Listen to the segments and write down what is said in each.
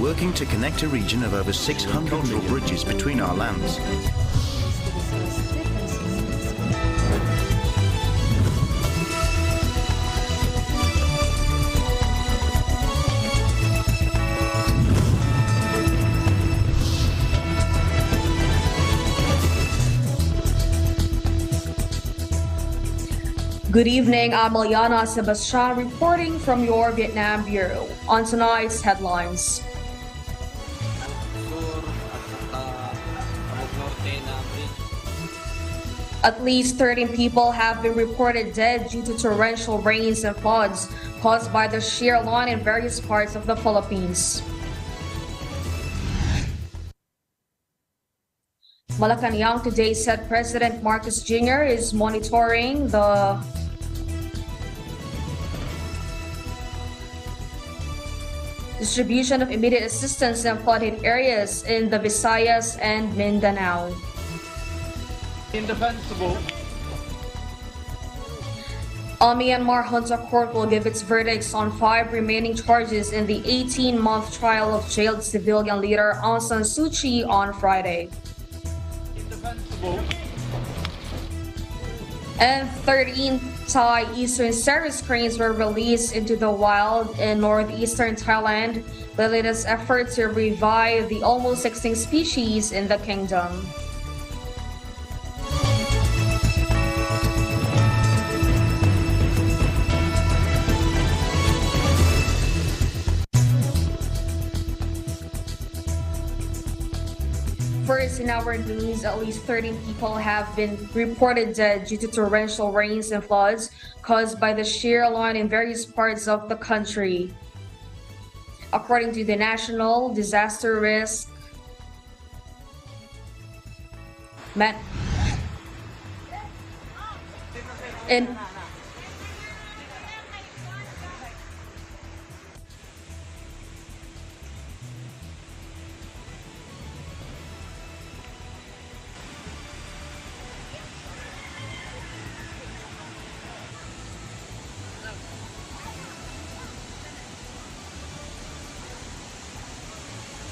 working to connect a region of over 600 million bridges between our lands. Good evening, I'm Eliana Sebastian reporting from your Vietnam Bureau. On tonight's headlines. At least 13 people have been reported dead due to torrential rains and floods caused by the shear line in various parts of the Philippines. Malacanang today said President Marcos Jr. is monitoring the distribution of immediate assistance in flooded areas in the Visayas and Mindanao. Indefensible. A Myanmar junta court will give its verdicts on 5 remaining charges in the 18-month trial of jailed civilian leader Aung San Suu Kyi on Friday. Indefensible. And 13 Thai eastern cirrus cranes were released into the wild in northeastern Thailand, the latest effort to revive the almost extinct species in the kingdom. First, in our news, at least 13 people have been reported dead due to torrential rains and floods caused by the shear line in various parts of the country. According to the National Disaster Risk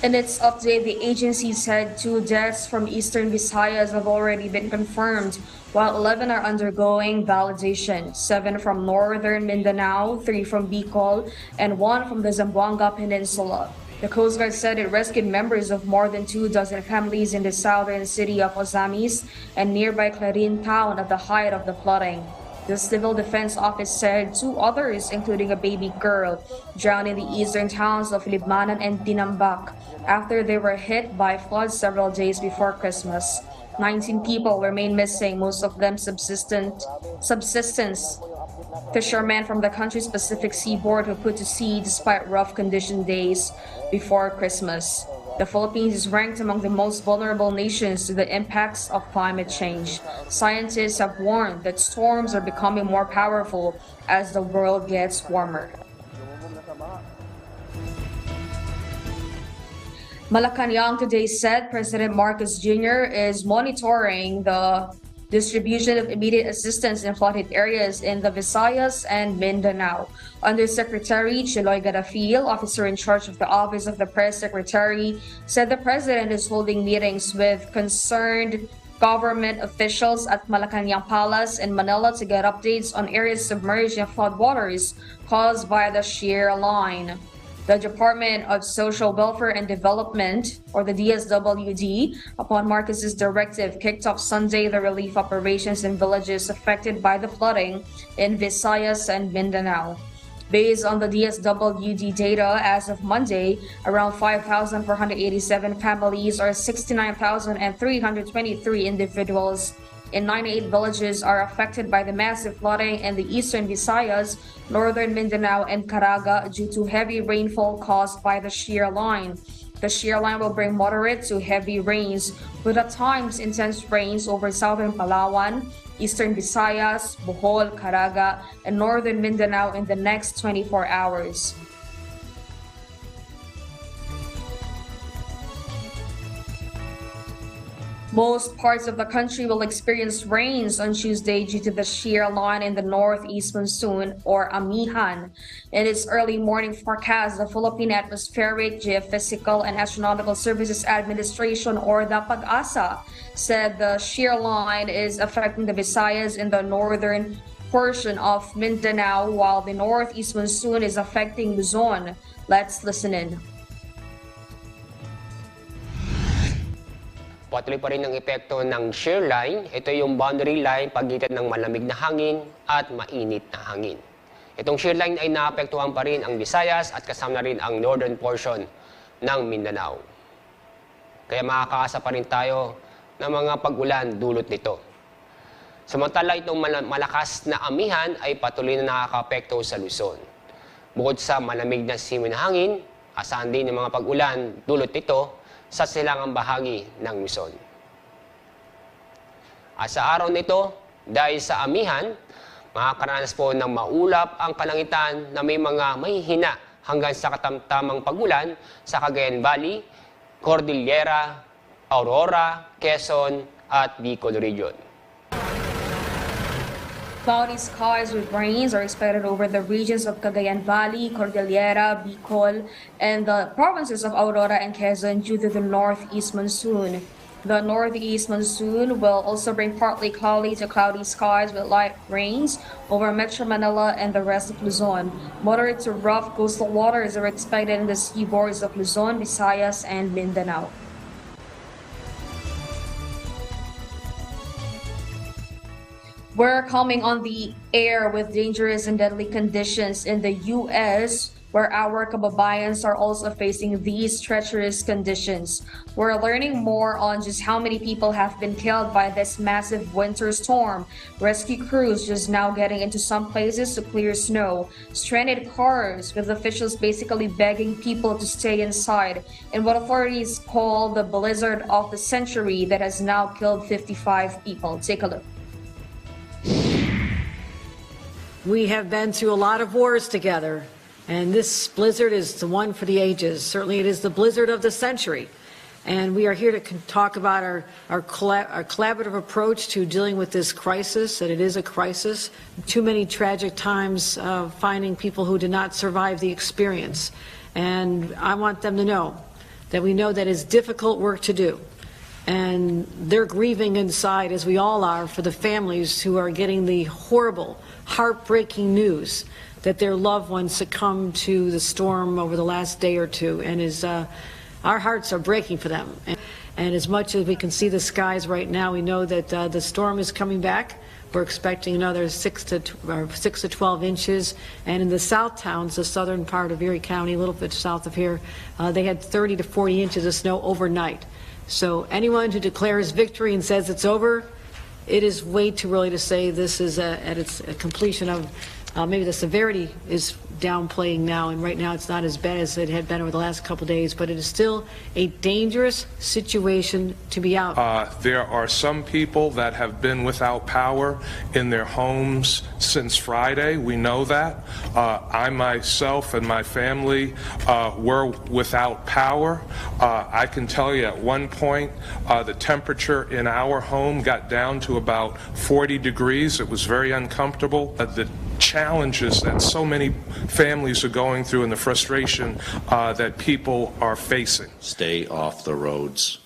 In its update, the agency said 2 deaths from eastern Visayas have already been confirmed, while 11 are undergoing validation, 7 from northern Mindanao, 3 from Bicol, and 1 from the Zamboanga Peninsula. The Coast Guard said it rescued members of more than 24 families in the southern city of Ozamis and nearby Clarin town at the height of the flooding. The Civil Defense Office said 2 others, including a baby girl, drowned in the eastern towns of Libmanan and Tinambak after they were hit by floods several days before Christmas. 19 people remain missing, most of them subsistence fishermen from the country's Pacific seaboard who put to sea despite rough condition days before Christmas. The Philippines is ranked among the most vulnerable nations to the impacts of climate change. Scientists have warned that storms are becoming more powerful as the world gets warmer. Malacanang today said President Marcos Jr. is monitoring the distribution of immediate assistance in flooded areas in the Visayas and Mindanao. Undersecretary Chiloy Gadafil, officer in charge of the Office of the Press Secretary, said the president is holding meetings with concerned government officials at Malacanang Palace in Manila to get updates on areas submerged in floodwaters caused by the shear line. The Department of Social Welfare and Development, or the DSWD, upon Marcos's directive, kicked off Sunday the relief operations in villages affected by the flooding in Visayas and Mindanao. Based on the DSWD data, as of Monday, around 5,487 families or 69,323 individuals in 98 villages are affected by the massive flooding in the eastern Visayas, northern Mindanao, and Caraga due to heavy rainfall caused by the shear line. The shear line will bring moderate to heavy rains, with at times intense rains over southern Palawan, eastern Visayas, Bohol, Caraga, and northern Mindanao in the next 24 hours. Most parts of the country will experience rains on Tuesday due to the shear line in the northeast monsoon, or amihan. In its early morning forecast, the Philippine Atmospheric, Geophysical, and Astronomical Services Administration, or the PAG-ASA, said the shear line is affecting the Visayas in the northern portion of Mindanao, while the northeast monsoon is affecting Luzon. Let's listen in. Patuloy pa rin ang epekto ng shear line. Ito yung boundary line pagitan ng malamig na hangin at mainit na hangin. Itong shear line ay naapektuhan pa rin ang Visayas at kasama na rin ang northern portion ng Mindanao. Kaya makakaasa pa rin tayo ng mga pag-ulan dulot nito. Samantala, itong malakas na amihan ay patuloy na nakakaapekto sa Luzon. Bukod sa malamig na simoy na hangin, asahan din ng mga pag-ulan dulot nito sa silangang bahagi ng Luzon. At sa araw nito, dahil sa amihan, makakaranas po ng maulap ang kalangitan na may mga mahihina hanggang sa katamtamang pagulan sa Cagayan Valley, Cordillera, Aurora, Quezon at Bicol Region. Cloudy skies with rains are expected over the regions of Cagayan Valley, Cordillera, Bicol, and the provinces of Aurora and Quezon due to the northeast monsoon. The northeast monsoon will also bring partly cloudy to cloudy skies with light rains over Metro Manila and the rest of Luzon. Moderate to rough coastal waters are expected in the seaboards of Luzon, Visayas, and Mindanao. We're coming on the air with dangerous and deadly conditions in the U.S., where our kababayans are also facing these treacherous conditions. We're learning more on just how many people have been killed by this massive winter storm. Rescue crews just now getting into some places to clear snow. Stranded cars with officials basically begging people to stay inside in what authorities call the blizzard of the century that has now killed 55 people. Take a look. We have been through a lot of wars together, and this blizzard is the one for the ages. Certainly it is the blizzard of the century. And we are here to talk about our collaborative approach to dealing with this crisis, that it is a crisis. Too many tragic times finding people who did not survive the experience. And I want them to know that we know that it's difficult work to do. And they're grieving inside, as we all are, for the families who are getting the horrible, heartbreaking news that their loved ones succumbed to the storm over the last day or two. And our hearts are breaking for them. And as much as we can see the skies right now, we know that the storm is coming back. We're expecting another 6 to 12 inches. And in the south towns, the southern part of Erie County, a little bit south of here, they had 30 to 40 inches of snow overnight. So anyone who declares victory and says it's over, it is way too early to say this is at its completion of, maybe the severity is downplaying now, and right now it's not as bad as it had been over the last couple of days, but it is still a dangerous situation to be out. There are some people that have been without power in their homes since Friday. We know that. I myself and my family were without power. I can tell you at one point the temperature in our home got down to about 40 degrees. It was very uncomfortable. The challenges that so many families are going through and the frustration that people are facing. Stay off the roads.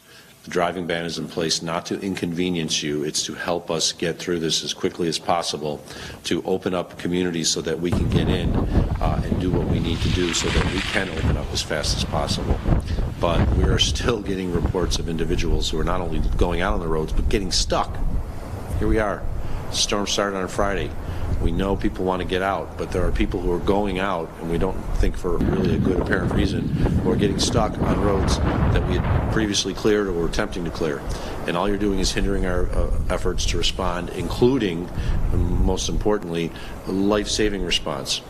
The driving ban is in place not to inconvenience you. It's to help us get through this as quickly as possible, to open up communities so that we can get in and do what we need to do so that we can open up as fast as possible. But we're still getting reports of individuals who are not only going out on the roads, but getting stuck. Here we are. The storm started on Friday. We know people want to get out, but there are people who are going out, and we don't think for really a good apparent reason, who are getting stuck on roads that we had previously cleared or were attempting to clear. And all you're doing is hindering our efforts to respond, including, most importantly, life-saving response.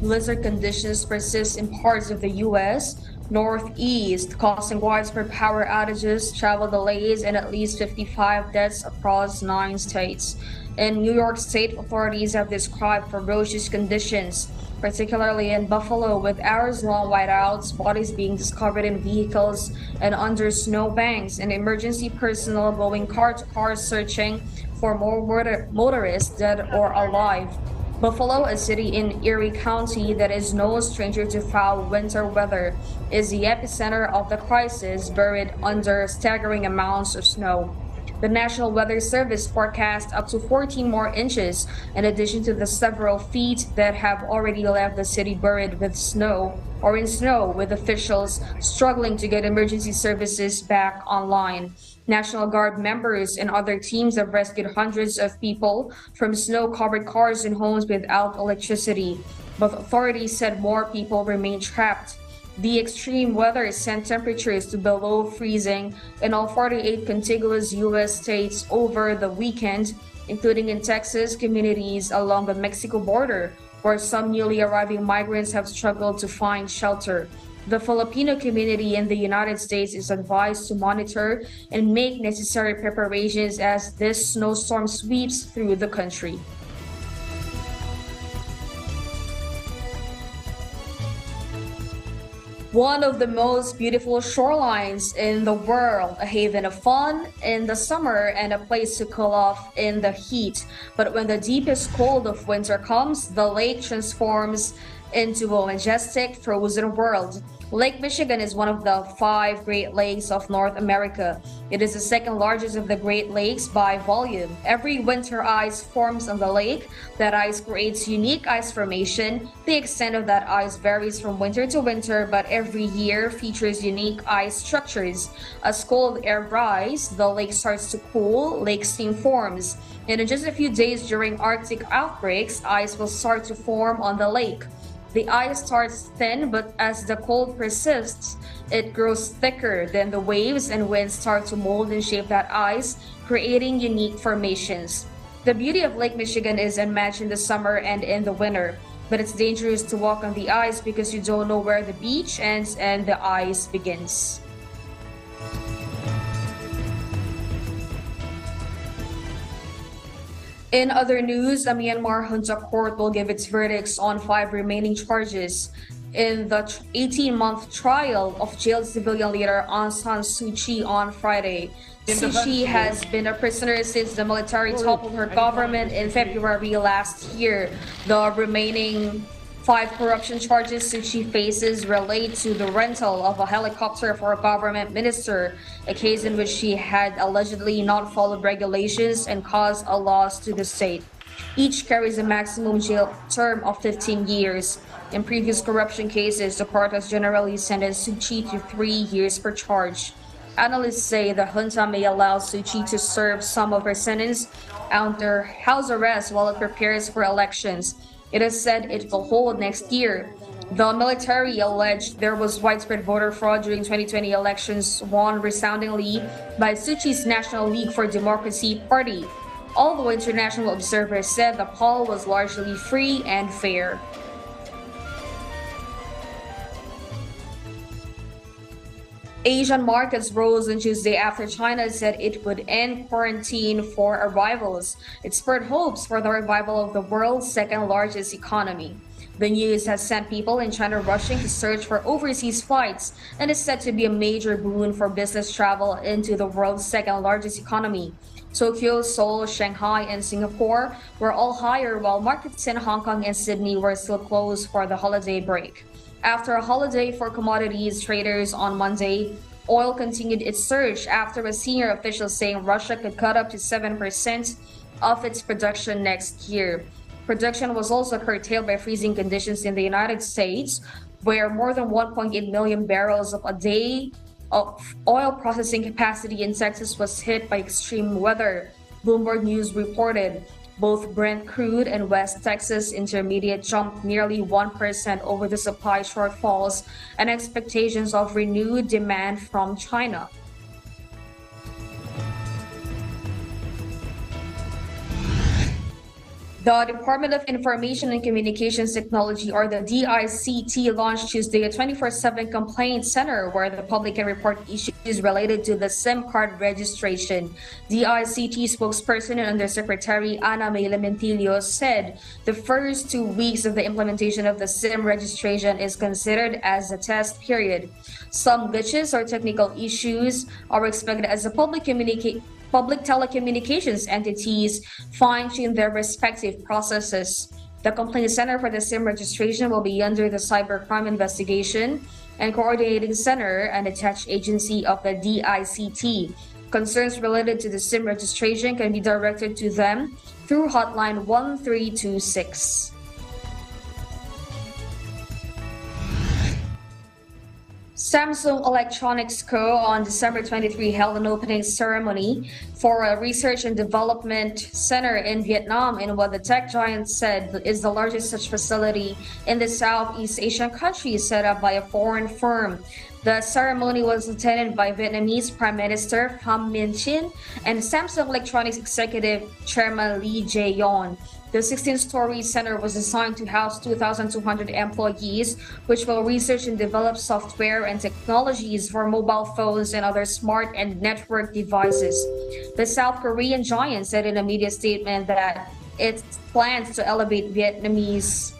Blizzard conditions persist in parts of the U.S. Northeast, causing widespread power outages, travel delays, and at least 55 deaths across 9 states. In New York State, authorities have described ferocious conditions particularly in Buffalo, with hours-long whiteouts, bodies being discovered in vehicles and under snowbanks, and emergency personnel going car to car searching for more motorists dead or alive. Buffalo, a city in Erie County that is no stranger to foul winter weather, is the epicenter of the crisis, buried under staggering amounts of snow. The National Weather Service forecast up to 14 more inches, in addition to the several feet that have already left the city buried with snow or in snow, with officials struggling to get emergency services back online. National Guard members and other teams have rescued hundreds of people from snow-covered cars and homes without electricity, but authorities said more people remain trapped. The extreme weather sent temperatures to below freezing in all 48 contiguous U.S. states over the weekend, including in Texas communities along the Mexico border, where some newly arriving migrants have struggled to find shelter. The Filipino community in the United States is advised to monitor and make necessary preparations as this snowstorm sweeps through the country. One of the most beautiful shorelines in the world, a haven of fun in the summer and a place to cool off in the heat. But when the deepest cold of winter comes, the lake transforms into a majestic frozen world. Lake Michigan is one of the 5 Great Lakes of North America. It is the second largest of the Great Lakes by volume. Every winter ice forms on the lake. That ice creates unique ice formation. The extent of that ice varies from winter to winter, but every year features unique ice structures. As cold air rises, the lake starts to cool, lake steam forms. And in just a few days during Arctic outbreaks, ice will start to form on the lake. The ice starts thin, but as the cold persists, it grows thicker. Then the waves and winds start to mold and shape that ice, creating unique formations. The beauty of Lake Michigan is unmatched in the summer and in the winter, but it's dangerous to walk on the ice because you don't know where the beach ends and the ice begins. In other news, a Myanmar junta court will give its verdicts on 5 remaining charges in the 18-month trial of jailed civilian leader Aung San Suu Kyi on Friday. Suu Kyi has been a prisoner since the military toppled her government in February last year. The remaining 5 corruption charges Suu Kyi faces relate to the rental of a helicopter for a government minister, a case in which she had allegedly not followed regulations and caused a loss to the state. Each carries a maximum jail term of 15 years. In previous corruption cases, the court has generally sentenced Suu Kyi to 3 years per charge. Analysts say the junta may allow Suu Kyi to serve some of her sentence under house arrest while it prepares for elections. It is said it will hold next year. The military alleged there was widespread voter fraud during 2020 elections won resoundingly by Suu Kyi's National League for Democracy party, although international observers said the poll was largely free and fair. Asian markets rose on Tuesday after China said it would end quarantine for arrivals. It spurred hopes for the revival of the world's second largest economy. The news has sent people in China rushing to search for overseas flights and is said to be a major boon for business travel into the world's second largest economy. Tokyo, Seoul, Shanghai, and Singapore were all higher, while markets in Hong Kong and Sydney were still closed for the holiday break. After a holiday for commodities traders on Monday, oil continued its surge after a senior official saying Russia could cut up to 7% of its production next year. Production was also curtailed by freezing conditions in the United States, where more than 1.8 million barrels a day of oil processing capacity in Texas was hit by extreme weather. Bloomberg News reported both Brent crude and West Texas Intermediate jumped nearly 1% over the supply shortfalls and expectations of renewed demand from China. The Department of Information and Communications Technology, or the DICT, launched Tuesday a 24/7 complaint center where the public can report issues related to the SIM card registration. DICT spokesperson and Undersecretary Ana May Lementillo said the first 2 weeks of the implementation of the SIM registration is considered as a test period. Some glitches or technical issues are expected as the public telecommunications entities fine-tune their respective processes. The complaint center for the SIM registration will be under the Cybercrime Investigation and Coordinating Center, an attached agency of the DICT. Concerns related to the SIM registration can be directed to them through hotline 1326. Samsung Electronics Co. on December 23 held an opening ceremony for a research and development center in Vietnam in what the tech giant said is the largest such facility in the Southeast Asian country set up by a foreign firm. The ceremony was attended by Vietnamese Prime Minister Pham Minh Chinh and Samsung Electronics Executive Chairman Lee Jae-yong. The 16-story center was designed to house 2,200 employees, which will research and develop software and technologies for mobile phones and other smart and network devices. The South Korean giant said in a media statement that it plans to elevate Vietnam's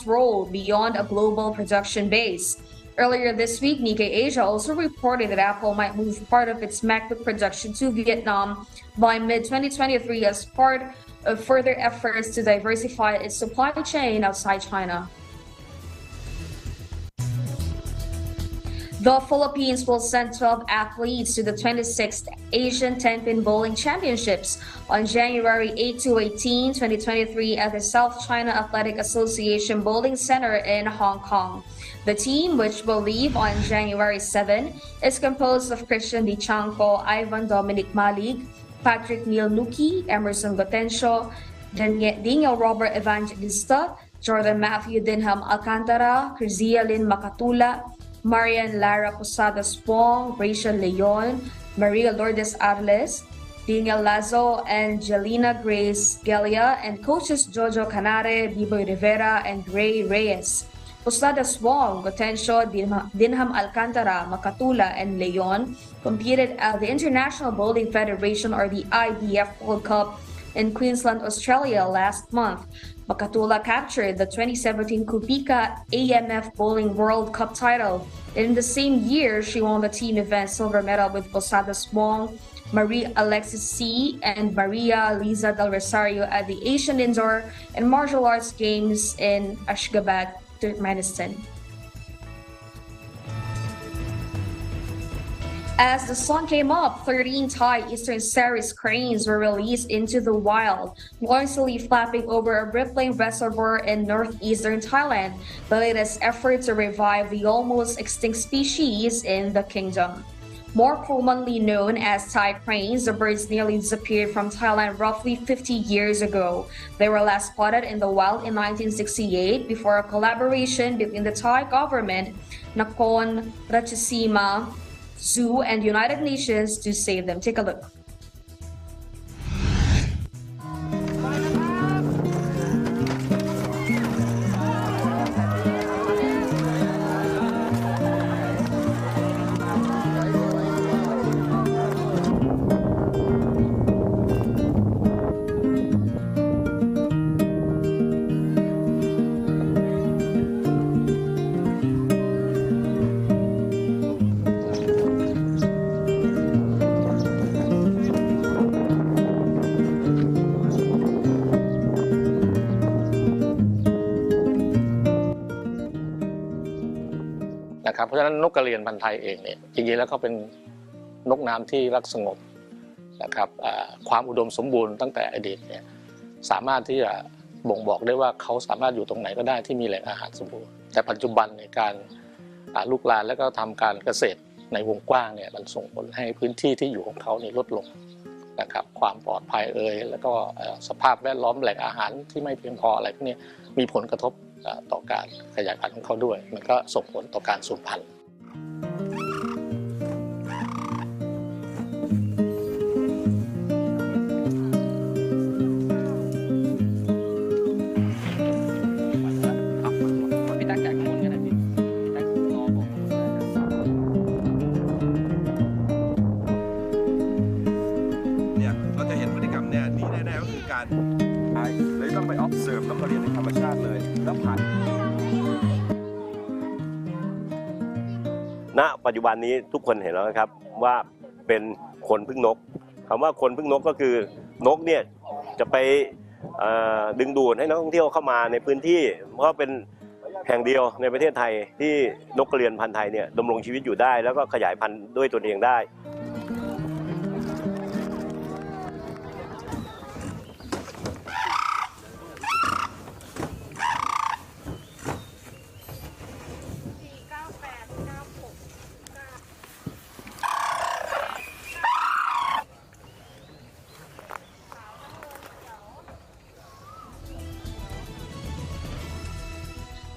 role beyond a global production base. Earlier this week, Nikkei Asia also reported that Apple might move part of its MacBook production to Vietnam by mid-2023 as part of further efforts to diversify its supply chain outside China. The Philippines will send 12 athletes to the 26th Asian 10-pin bowling championships on January 8 to 18, 2023 at the South China Athletic Association Bowling Center in Hong Kong. The team, which will leave on January 7, is composed of Christian Di Chanco, Ivan Dominic Malig, Patrick Neil Nuki, Emerson Gotencio, Daniel Robert Evangelista, Jordan Matthew Dinham Alcantara, Crizia Lynn Makatula, Marian Lara Posadas Wong, Rachel Leon, Maria Lourdes Arles, Daniel Lazo, and Jelena Grace Gelia, and coaches Jojo Canare, Biboy Rivera, and Ray Reyes. Posadas Wong, Gotencio, Dinham Alcantara, Makatula, and Leon competed at the International Bowling Federation, or the IBF World Cup in Queensland, Australia last month. Makatula captured the 2017 Kupika AMF Bowling World Cup title. In the same year, she won the team event silver medal with Posadas Wong, Marie Alexis C., and Maria Liza Del Rosario at the Asian Indoor and Martial Arts Games in Ashgabat, Turkmenistan. As the sun came up, 13 Thai Eastern Ceres cranes were released into the wild, noisily flapping over a rippling reservoir in northeastern Thailand, the latest effort to revive the almost extinct species in the kingdom. More commonly known as Thai cranes, the birds nearly disappeared from Thailand roughly 50 years ago. They were last spotted in the wild in 1968 before a collaboration between the Thai government, Nakhon Ratchasima Zoo, and United Nations to save them. Take a look.เพราะฉะนั้นนกกระเรียนพันธุ์ไทยเองเนี่ยจริงๆแล้วเขาเป็นนกน้ำที่รักสงบนะครับความอุดมสมบูรณ์ตั้งแต่อดีตเนี่ยสามารถที่จะบ่งบอกได้ว่าเขาสามารถอยู่ตรงไหนก็ได้ที่มีแหล่งอาหารสมบูรณ์แต่ปัจจุบันในการลุกลามและก็ทำการเกษตรในวงกว้างเนี่ยมันส่งผลให้พื้นที่ที่อยู่ของเขาเนี่ยลดลงนะครับความปลอดภัยแล้วก็สภาพแวดล้อมแหล่งอาหารที่ไม่เพียงพออะไรพวกนี้มีผลกระทบต่อการขยายพันธุ์ของเขาด้วยมันก็ส่งผลต่อการสูญพันธุ์ ณปัจจุบันนี้ทุกคนเห็นแล้วนะครับว่าเป็นคนพึ่งนกคำว่าคนพึ่งนกก็คือนกเนี่ยจะไปดึงดูดให้นักท่องเที่ยวเข้ามาในพื้นที่เพราะเป็นแห่งเดียวในประเทศไทยที่นกกระเรียนพันธุ์ไทยเนี่ยดำรงชีวิตอยู่ได้แล้วก็ขยายพันธุ์ด้วยตนเองได้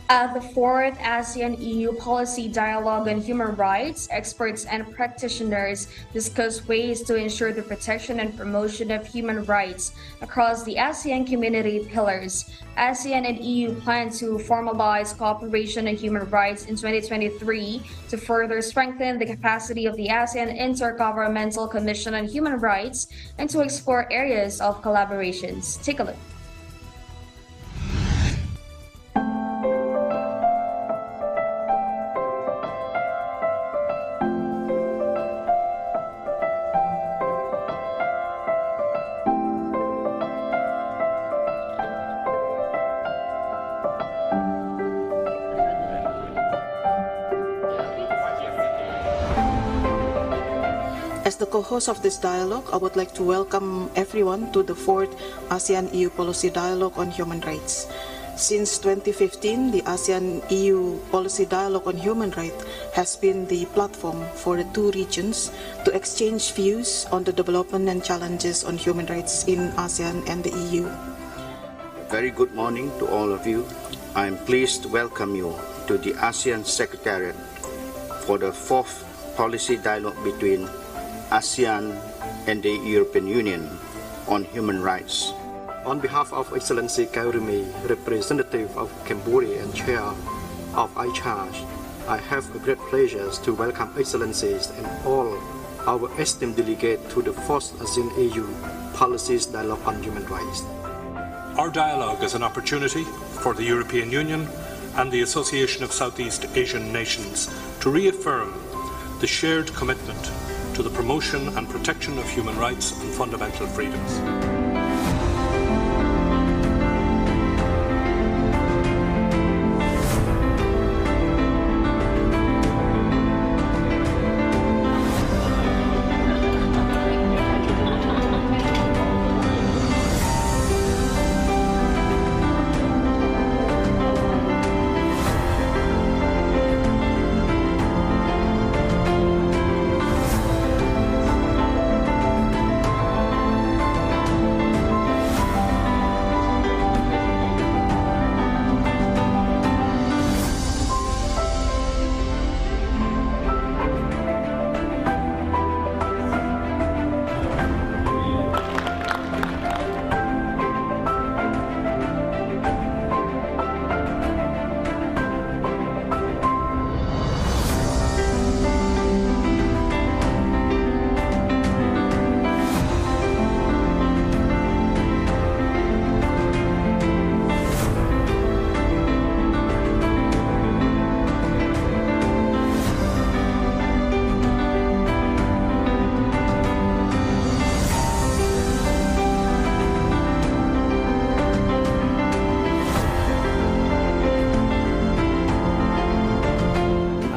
At the fourth ASEAN-EU Policy Dialogue on Human Rights, experts and practitioners discuss ways to ensure the protection and promotion of human rights across the ASEAN community pillars. ASEAN and EU plan to formalize cooperation on human rights in 2023 to further strengthen the capacity of the ASEAN Intergovernmental Commission on Human Rights and to explore areas of collaborations. Take a look. As the co-host of this dialogue, I would like to welcome everyone to the fourth ASEAN-EU Policy Dialogue on Human Rights. Since 2015, the ASEAN-EU Policy Dialogue on Human Rights has been the platform for the two regions to exchange views on the development and challenges on human rights in ASEAN and the EU. Very good morning to all of you. I am pleased to welcome you to the ASEAN Secretariat for the fourth policy dialogue between ASEAN and the European Union on human rights. On behalf of Excellency Kaurimi, representative of Cambodia and chair of iCharge, I have a great pleasure to welcome Excellencies and all our esteemed delegates to the fourth ASEAN-EU Policies Dialogue on Human Rights. Our dialogue is an opportunity for the European Union and the Association of Southeast Asian Nations to reaffirm the shared commitment to the promotion and protection of human rights and fundamental freedoms.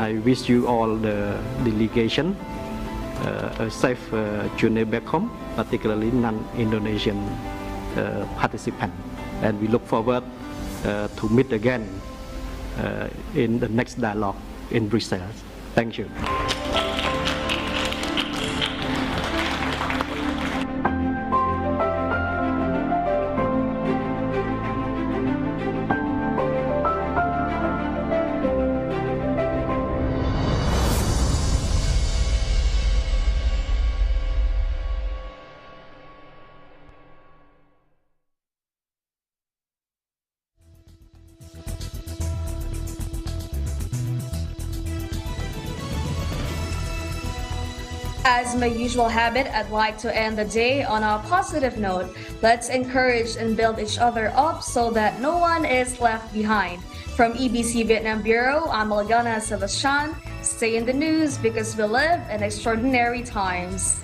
I wish you all the delegation a safe journey back home, particularly non-Indonesian participants. And we look forward to meet again in the next dialogue in Brussels. Thank you. As my usual habit, I'd like to end the day on a positive note. Let's encourage and build each other up so that no one is left behind. From EBC Vietnam Bureau, I'm Eliana Sebastian. Stay in the news because we live in extraordinary times.